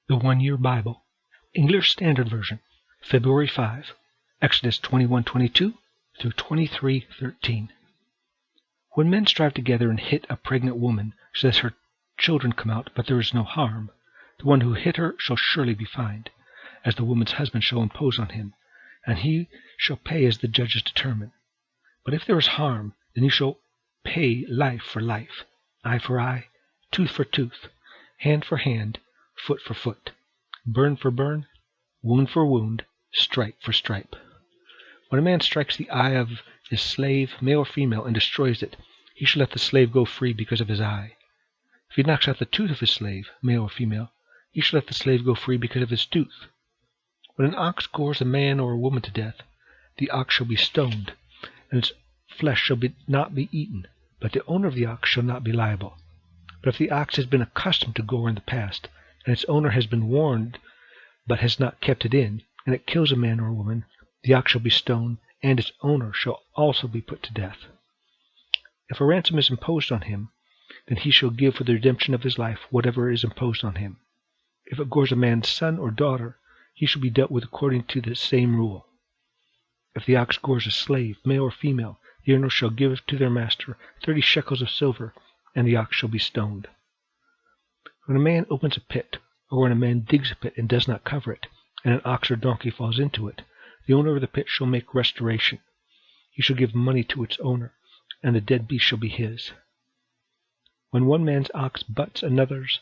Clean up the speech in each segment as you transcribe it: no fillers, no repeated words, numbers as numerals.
The 1 Year Bible, English Standard Version, February 5, Exodus 21:22 through 23:13. When men strive together and hit a pregnant woman so that her children come out, but there is no harm, the one who hit her shall surely be fined, as the woman's husband shall impose on him, and he shall pay as the judges determine. But if there is harm, then he shall pay life for life, eye for eye, tooth for tooth, hand for hand, foot for foot, burn for burn, wound for wound, stripe for stripe. When a man strikes the eye of his slave, male or female, and destroys it, he shall let the slave go free because of his eye. If he knocks out the tooth of his slave, male or female, he shall let the slave go free because of his tooth. When an ox gores a man or a woman to death, the ox shall be stoned, and its flesh shall not be eaten, but the owner of the ox shall not be liable. But if the ox has been accustomed to gore in the past, and its owner has been warned but has not kept it in, and it kills a man or a woman, the ox shall be stoned, and its owner shall also be put to death. If a ransom is imposed on him, then he shall give for the redemption of his life whatever is imposed on him. If it gores a man's son or daughter, he shall be dealt with according to the same rule. If the ox gores a slave, male or female, the owner shall give to their master 30 shekels of silver, and the ox shall be stoned. When a man opens a pit, or when a man digs a pit and does not cover it, and an ox or donkey falls into it, the owner of the pit shall make restoration. He shall give money to its owner, and the dead beast shall be his. When one man's ox butts another's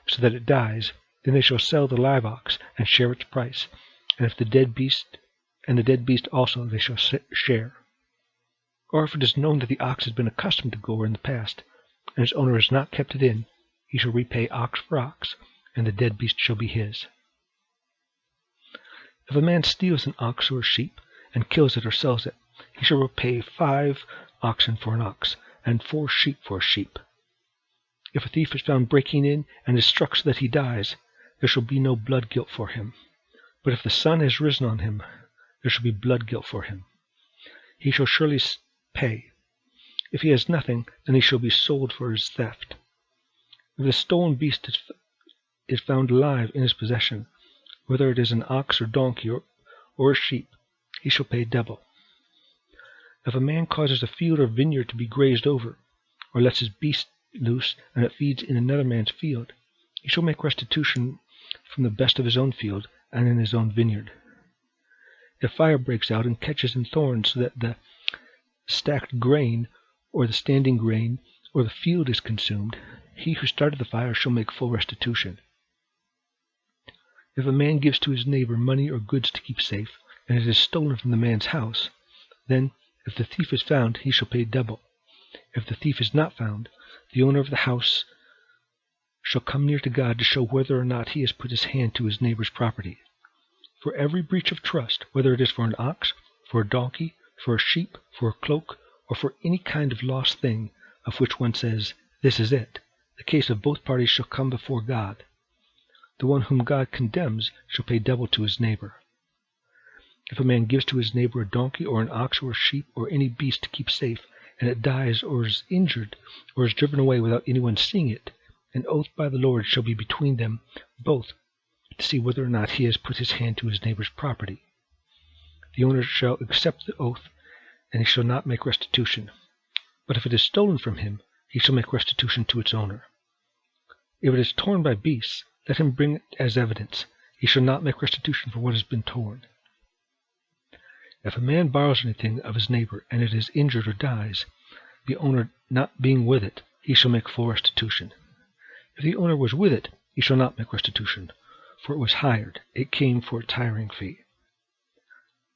so that it dies, then they shall sell the live ox and share its price, and the dead beast also they shall share. Or if it is known that the ox has been accustomed to gore in the past, and its owner has not kept it in, he shall repay ox for ox, and the dead beast shall be his. If a man steals an ox or a sheep, and kills it or sells it, he shall repay 5 oxen for an ox, and 4 sheep for a sheep. If a thief is found breaking in and is struck so that he dies, there shall be no blood guilt for him. But if the sun has risen on him, there shall be blood guilt for him. He shall surely pay. If he has nothing, then he shall be sold for his theft. If the stolen beast is found alive in his possession, whether it is an ox or donkey or a sheep, he shall pay double. If a man causes a field or vineyard to be grazed over, or lets his beast loose and it feeds in another man's field, he shall make restitution from the best of his own field and in his own vineyard. If fire breaks out and catches in thorns so that the stacked grain or the standing grain or the field is consumed, he who started the fire shall make full restitution. If a man gives to his neighbor money or goods to keep safe, and it is stolen from the man's house, then, if the thief is found, he shall pay double. If the thief is not found, the owner of the house shall come near to God to show whether or not he has put his hand to his neighbor's property. For every breach of trust, whether it is for an ox, for a donkey, for a sheep, for a cloak, or for any kind of lost thing, of which one says, "This is it," the case of both parties shall come before God. The one whom God condemns shall pay double to his neighbor. If a man gives to his neighbor a donkey or an ox or a sheep or any beast to keep safe, and it dies or is injured or is driven away without anyone seeing it, an oath by the Lord shall be between them both to see whether or not he has put his hand to his neighbor's property. The owner shall accept the oath, and he shall not make restitution. But if it is stolen from him, he shall make restitution to its owner. If it is torn by beasts, let him bring it as evidence. He shall not make restitution for what has been torn. If a man borrows anything of his neighbor, and it is injured or dies, the owner not being with it, he shall make full restitution. If the owner was with it, he shall not make restitution, for it was hired, it came for its hiring fee.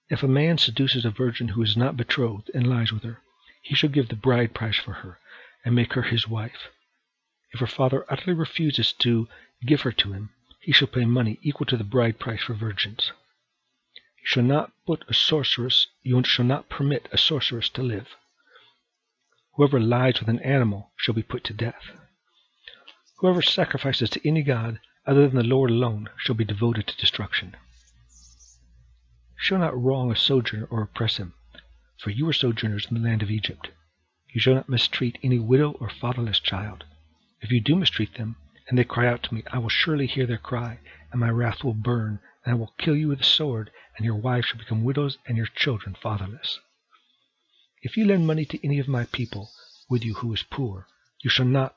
If a man seduces a virgin who is not betrothed and lies with her, he shall give the bride price for her, and make her his wife. If her father utterly refuses to give her to him, he shall pay money equal to the bride price for virgins. You shall not permit a sorceress to live. Whoever lies with an animal shall be put to death. Whoever sacrifices to any god other than the Lord alone shall be devoted to destruction. You shall not wrong a sojourner or oppress him, for you were sojourners in the land of Egypt. You shall not mistreat any widow or fatherless child. If you do mistreat them, and they cry out to me, I will surely hear their cry, and my wrath will burn, and I will kill you with the sword, and your wives shall become widows, and your children fatherless. If you lend money to any of my people with you who is poor, you shall not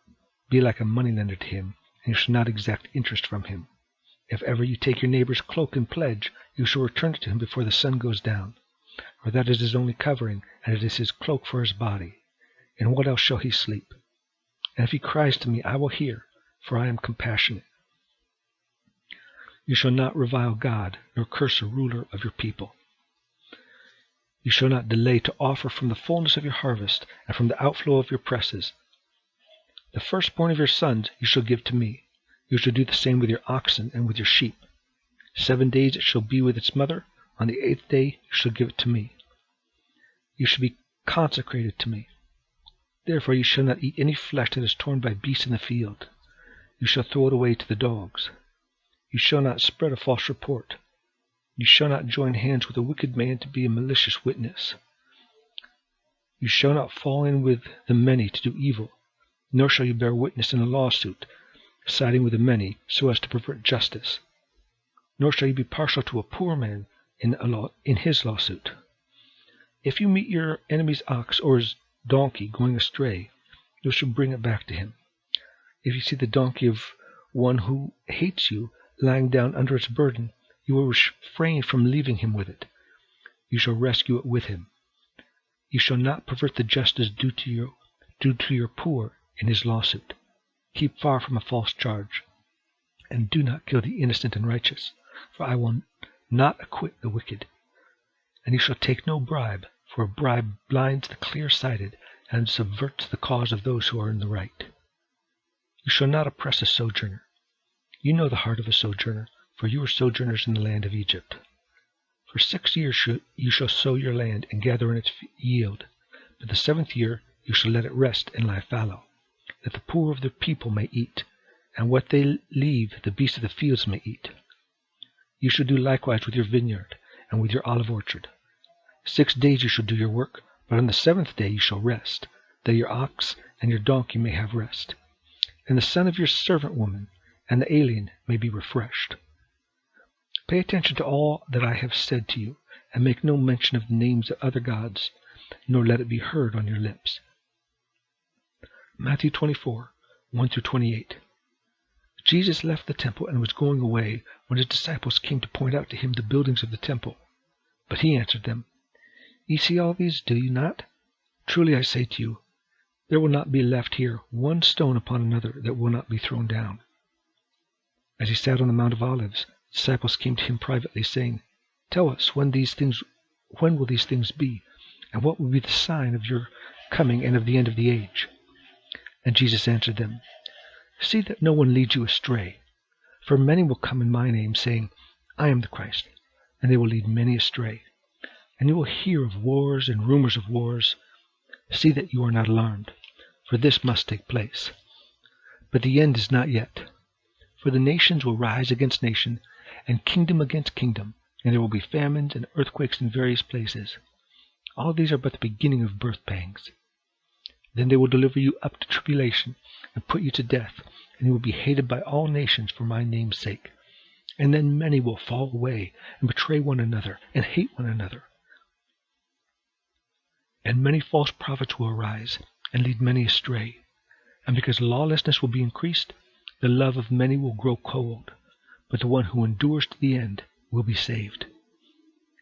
be like a moneylender to him, and you shall not exact interest from him. If ever you take your neighbor's cloak in pledge, you shall return it to him before the sun goes down. For that is his only covering, and it is his cloak for his body. In what else shall he sleep? And if he cries to me, I will hear, for I am compassionate. You shall not revile God, nor curse a ruler of your people. You shall not delay to offer from the fullness of your harvest, and from the outflow of your presses. The firstborn of your sons you shall give to me. You shall do the same with your oxen and with your sheep. 7 days it shall be with its mother. On the 8th day you shall give it to me. You shall be consecrated to me. Therefore you shall not eat any flesh that is torn by beasts in the field. You shall throw it away to the dogs. You shall not spread a false report. You shall not join hands with a wicked man to be a malicious witness. You shall not fall in with the many to do evil, nor shall you bear witness in a lawsuit, siding with the many so as to pervert justice. Nor shall you be partial to a poor man in his lawsuit. If you meet your enemy's ox or his donkey going astray, you shall bring it back to him. If you see the donkey of one who hates you lying down under its burden, you will refrain from leaving him with it. You shall rescue it with him. You shall not pervert the justice due to your poor in his lawsuit. Keep far from a false charge, and do not kill the innocent and righteous, for I will not acquit the wicked. And you shall take no bribe, for a bribe blinds the clear-sighted and subverts the cause of those who are in the right. You shall not oppress a sojourner. You know the heart of a sojourner, for you were sojourners in the land of Egypt. For 6 years you shall sow your land and gather in its yield, but the 7th year you shall let it rest and lie fallow, that the poor of the people may eat, and what they leave the beasts of the fields may eat. You shall do likewise with your vineyard and with your olive orchard. 6 days you shall do your work, but on the 7th day you shall rest, that your ox and your donkey may have rest, and the son of your servant woman and the alien may be refreshed. Pay attention to all that I have said to you, and make no mention of the names of other gods, nor let it be heard on your lips. Matthew 24, 1-28. Jesus left the temple and was going away when his disciples came to point out to him the buildings of the temple. But he answered them, Ye see all these, do you not? Truly I say to you, there will not be left here one stone upon another that will not be thrown down. As he sat on the Mount of Olives, the disciples came to him privately, saying, Tell us, when will these things be, and what will be the sign of your coming and of the end of the age? And Jesus answered them, See that no one leads you astray. For many will come in my name, saying, I am the Christ, and they will lead many astray. And you will hear of wars and rumors of wars. See that you are not alarmed, for this must take place. But the end is not yet. For the nations will rise against nation, and kingdom against kingdom, and there will be famines and earthquakes in various places. All these are but the beginning of birth pangs. Then they will deliver you up to tribulation, and put you to death, and you will be hated by all nations for my name's sake. And then many will fall away, and betray one another, and hate one another. And many false prophets will arise, and lead many astray. And because lawlessness will be increased, the love of many will grow cold, but the one who endures to the end will be saved.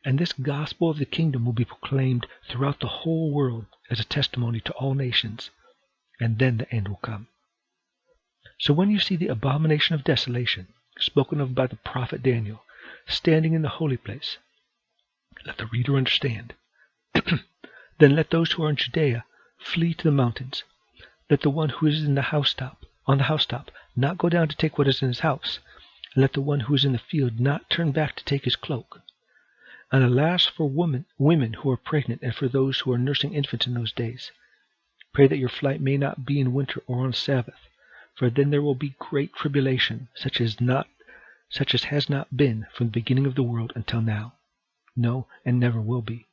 And this gospel of the kingdom will be proclaimed throughout the whole world as a testimony to all nations, and then the end will come. So when you see the abomination of desolation, spoken of by the prophet Daniel, standing in the holy place, let the reader understand. Then let those who are in Judea flee to the mountains. Let the one who is on the housetop not go down to take what is in his house, and let the one who is in the field not turn back to take his cloak. And alas for women who are pregnant, and for those who are nursing infants in those days. Pray that your flight may not be in winter or on Sabbath, for then there will be great tribulation, such as has not been from the beginning of the world until now, no, and never will be.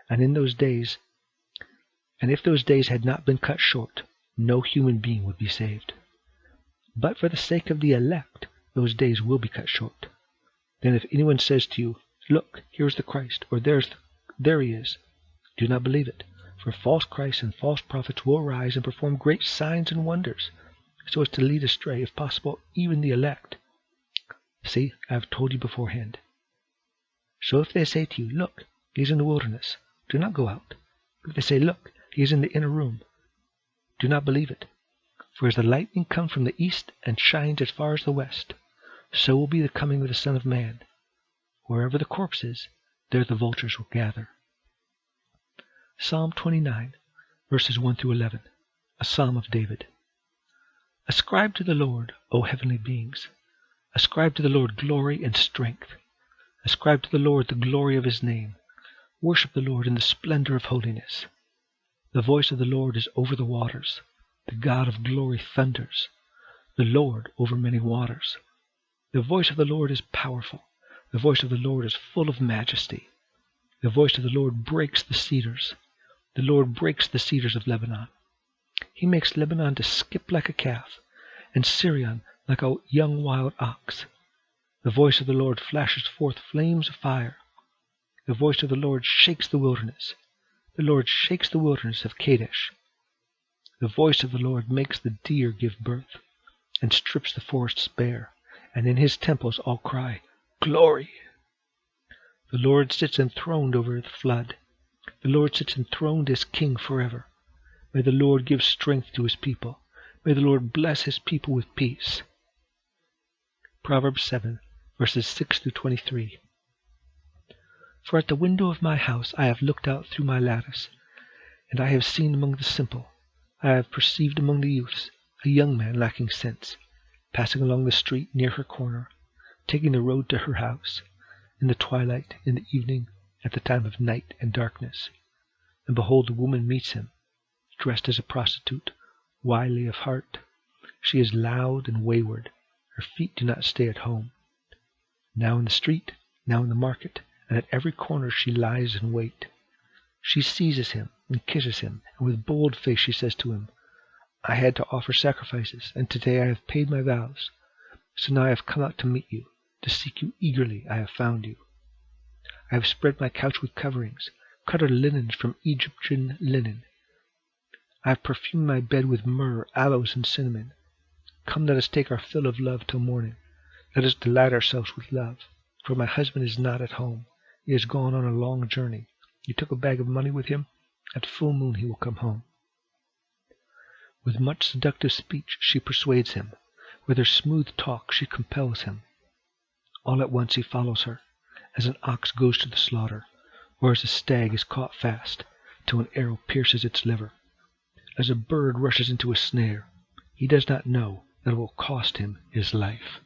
And if those days had not been cut short, no human being would be saved. But for the sake of the elect, those days will be cut short. Then if anyone says to you, Look, here is the Christ, or there he is, do not believe it. For false Christs and false prophets will arise and perform great signs and wonders, so as to lead astray, if possible, even the elect. See, I have told you beforehand. So if they say to you, Look, he is in the wilderness, do not go out. If they say, Look, he is in the inner room, do not believe it. For as the lightning comes from the east and shines as far as the west, so will be the coming of the Son of Man. Wherever the corpse is, there the vultures will gather. Psalm 29, verses 1 through 11, a psalm of David. Ascribe to the Lord, O heavenly beings. Ascribe to the Lord glory and strength. Ascribe to the Lord the glory of his name. Worship the Lord in the splendor of holiness. The voice of the Lord is over the waters. The God of glory thunders. The Lord over many waters. The voice of the Lord is powerful. The voice of the Lord is full of majesty. The voice of the Lord breaks the cedars. The Lord breaks the cedars of Lebanon. He makes Lebanon to skip like a calf, and Syrian like a young wild ox. The voice of the Lord flashes forth flames of fire. The voice of the Lord shakes the wilderness. The Lord shakes the wilderness of Kadesh. The voice of the Lord makes the deer give birth, and strips the forests bare, and in his temples all cry, Glory! The Lord sits enthroned over the flood. The Lord sits enthroned as King forever. May the Lord give strength to his people. May the Lord bless his people with peace. Proverbs 7, verses 6 through 23. For at the window of my house I have looked out through my lattice, and I have seen among the simple, I have perceived among the youths, a young man lacking sense, passing along the street near her corner, taking the road to her house, in the twilight, in the evening, at the time of night and darkness. And behold, a woman meets him, dressed as a prostitute, wily of heart. She is loud and wayward. Her feet do not stay at home. Now in the street, now in the market, and at every corner she lies in wait. She seizes him and kisses him, and with bold face she says to him, I had to offer sacrifices, and today I have paid my vows. So now I have come out to meet you. To seek you eagerly I have found you. I have spread my couch with coverings, cut our linens from Egyptian linen. I have perfumed my bed with myrrh, aloes, and cinnamon. Come, let us take our fill of love till morning. Let us delight ourselves with love. For my husband is not at home. He has gone on a long journey. He took a bag of money with him. At full moon he will come home. With much seductive speech she persuades him. With her smooth talk she compels him. All at once he follows her, as an ox goes to the slaughter, or as a stag is caught fast, till an arrow pierces its liver. As a bird rushes into a snare, he does not know that it will cost him his life.